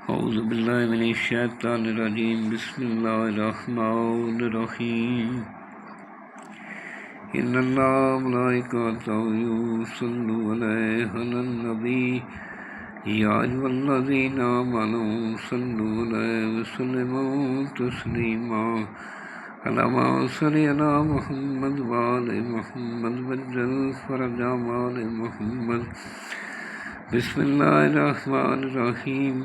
اعوذ باللہ من الشیطان الرجیم بسم اللہ الرحمن الرحیم ان اللہ ملائکتہ یصلون علی النبی یا ایھا الذین آمنوا صلوا علیہ وسلموا تسلیما اللہم صل علی محمد وآل محمد وعجل فرج آل محمد بسم اللہ الرحمن الرحیم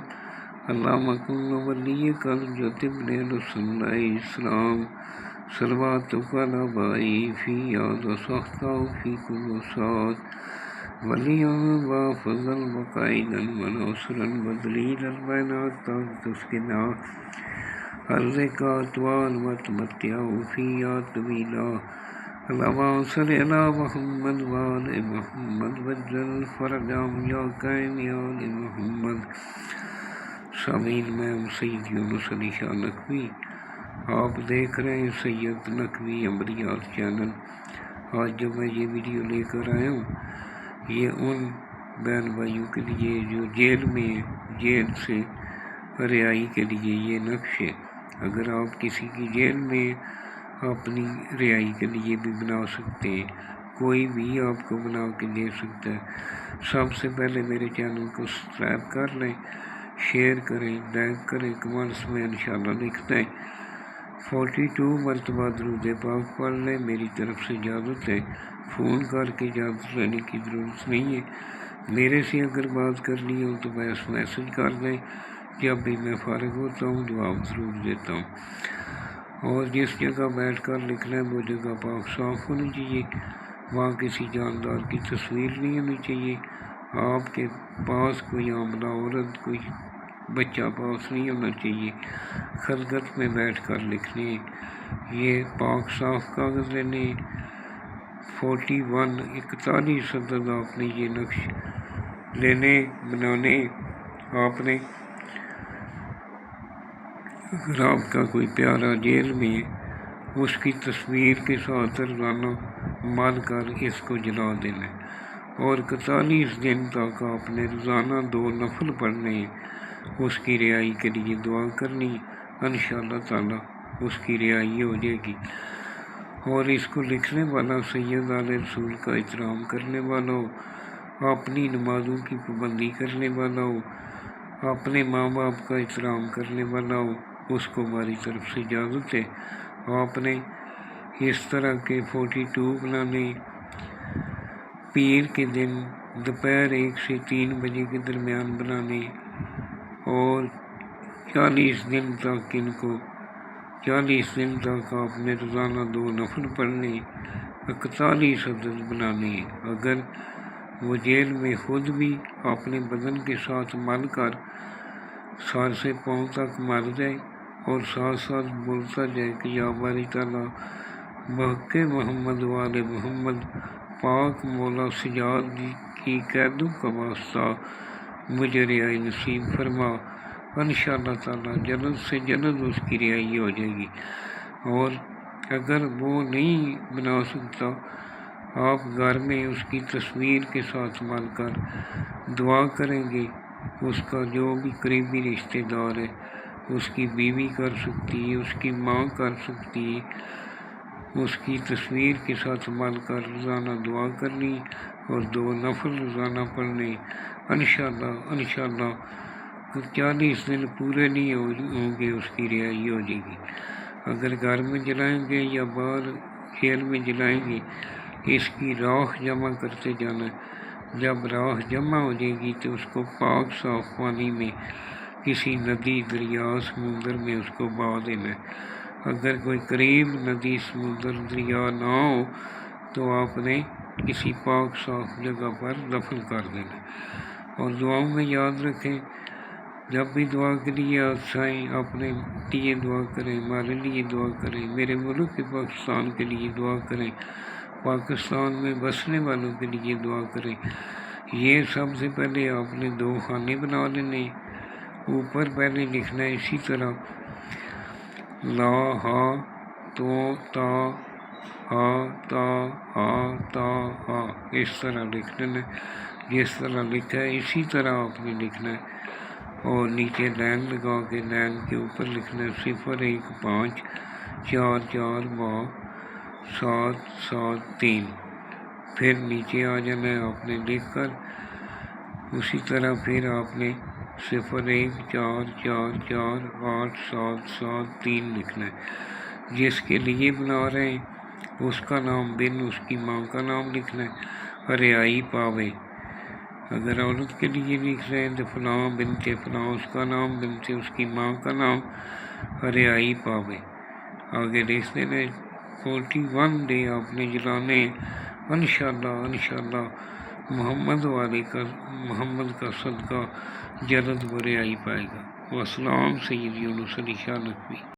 اللہم کن ولیک الحجۃ ابن رسول اللہ السلام صلواتک علی آبائی فی یاد وصحبہ فی کل ساعت ولیا وحافظا وقائدا وناصرا ودلیلا بینک تسکنا الرکعۃ وتمتع فیہا طویلا اللہم صل علی محمد وآل محمد وعجل فرجهم یا کریم یا آل محمد۔ سامعین، میں سید یونس علی شاہ نقوی، آپ دیکھ رہے ہیں سید نقوی امبریات چینل۔ آج جو میں یہ ویڈیو لے کر آیا ہوں، یہ ان بہن بھائیوں کے لیے جو جیل میں جیل سے رہائی کے لیے یہ نقش ہے۔ اگر آپ کسی کی جیل میں اپنی رہائی کے لیے بھی بنا سکتے ہیں، کوئی بھی آپ کو بنا کے دے سکتا ہے۔ سب سے پہلے میرے چینل کو سبسکرائب کر لیں، شیئر کریں، لائک کریں، کمنٹس میں انشاءاللہ لکھ دیں۔ 42 مرتبہ درود پاک پڑھ لیں۔ میری طرف سے اجازت ہے، فون کر کے اجازت لینے کی ضرورت نہیں ہے۔ میرے سے اگر بات کرنی ہو تو بس میسج کر دیں، جب بھی میں فارغ ہوتا ہوں جواب ضرور دیتا ہوں۔ اور جس جگہ بیٹھ کر لکھنا ہے وہ جگہ پاک صاف ہونی چاہیے، وہاں کسی جاندار کی تصویر نہیں ہونی چاہیے، آپ کے پاس کوئی حاملہ عورت، کوئی بچہ پاس نہیں ہونا چاہیے، خلوت میں بیٹھ کر لکھنے۔ یہ پاک صاف کاغذ لینے۔ 41 عدد آپ نے یہ نقش لینے بنانے۔ آپ نے اگر آپ کا کوئی پیارا جیل میں اس کی تصویر کے ساتھ روزانہ مل کر اس کو جلا دینا، اور 41 دن تک آپ نے روزانہ 2 نفل پڑھنے، اس کی رہائی کے لیے دعا کرنی، انشاءاللہ تعالی اس کی رہائی ہو جائے گی۔ اور اس کو لکھنے والا سید آل رسول کا احترام کرنے والا ہو، اپنی نمازوں کی پابندی کرنے والا ہو، اپنے ماں باپ کا احترام کرنے والا ہو، اس کو ہماری طرف سے اجازت ہے۔ آپ نے اس طرح کے 42 بنانے۔ پیر کے دن دوپہر 1 سے 3 بجے کے درمیان بنانے، اور 40 دن تک آپ نے روزانہ 2 نفل پڑھنے، 41 عدد بنانے۔ اگر وہ جیل میں خود بھی اپنے بدن کے ساتھ مل کر سر سے پاؤں تک مل جائے اور ساتھ ساتھ بولتا جائے کہ یا باری تعالیٰ بحق محمد وآل محمد، پاک مولا سجاد کی قیدوں کا واسطہ مجھے رہائی نصیب فرما، انشاءاللہ تعالیٰ جلد سے جلد اس کی رہائی ہو جائے گی۔ اور اگر وہ نہیں بنا سکتا، آپ گھر میں اس کی تصویر کے ساتھ مل کر دعا کریں گے۔ اس کا جو بھی قریبی رشتہ دار ہے، اس کی بیوی کر سکتی ہے، اس کی ماں کر سکتی ہے، اس کی تصویر کے ساتھ مل کر روزانہ دعا کرنی اور 2 نفل روزانہ پڑھنے، انشاءاللہ 40 دن پورے نہیں ہوں گے، اس کی رہائی ہو جائے گی۔ اگر گھر میں جلائیں گے یا باہر جیل میں جلائیں گے، اس کی راکھ جمع کرتے جانا۔ جب راکھ جمع ہو جائے گی تو اس کو پاک صاف پانی میں کسی ندی، دریا، سمندر میں اس کو بہا دینا ہے۔ اگر کوئی قریب ندی، سمندر، دریا نہ ہو تو آپ نے کسی پاک صاف جگہ پر دفن کر دینا۔ اور دعاؤں میں یاد رکھیں، جب بھی دعا کے لیے آئیں، اپنے لیے دعا کریں، ہمارے لیے دعا کریں، میرے ملک پاکستان کے لیے دعا کریں، پاکستان میں بسنے والوں کے لیے دعا کریں۔ یہ سب سے پہلے آپ نے 2 خانے بنا لینے۔ اوپر پہلے لکھنا ہے اسی طرح لا ہا تو تا ہا تا ہا تا ہا، اس طرح لکھ لینا۔ جس طرح لکھا ہے اسی طرح آپ نے لکھنا ہے۔ اور نیچے لائن لگا کے لائن کے اوپر لکھنا ہے 015449773، پھر نیچے آ جانا ہے آپ نے لکھ کر، اسی طرح پھر آپ نے 014448773 لکھنا ہے۔ جس کے لیے بنا رہے ہیں اس کا نام بن اس کی ماں کا نام لکھنا ہے، رعائی پاوے۔ اگر عورت کے لیے لکھ رہے ہیں تو فلاں بنت فلاں اس کا نام، بنت اس کی ماں کا نام، رعائی پاوے۔ آگے لکھ دینا 41 ڈے آپ نے جلانے انشاءاللہ محمد کا صدقہ جلد وہ رعائی پائے گا۔ والسلام سید یونس علی شاہ نقوی۔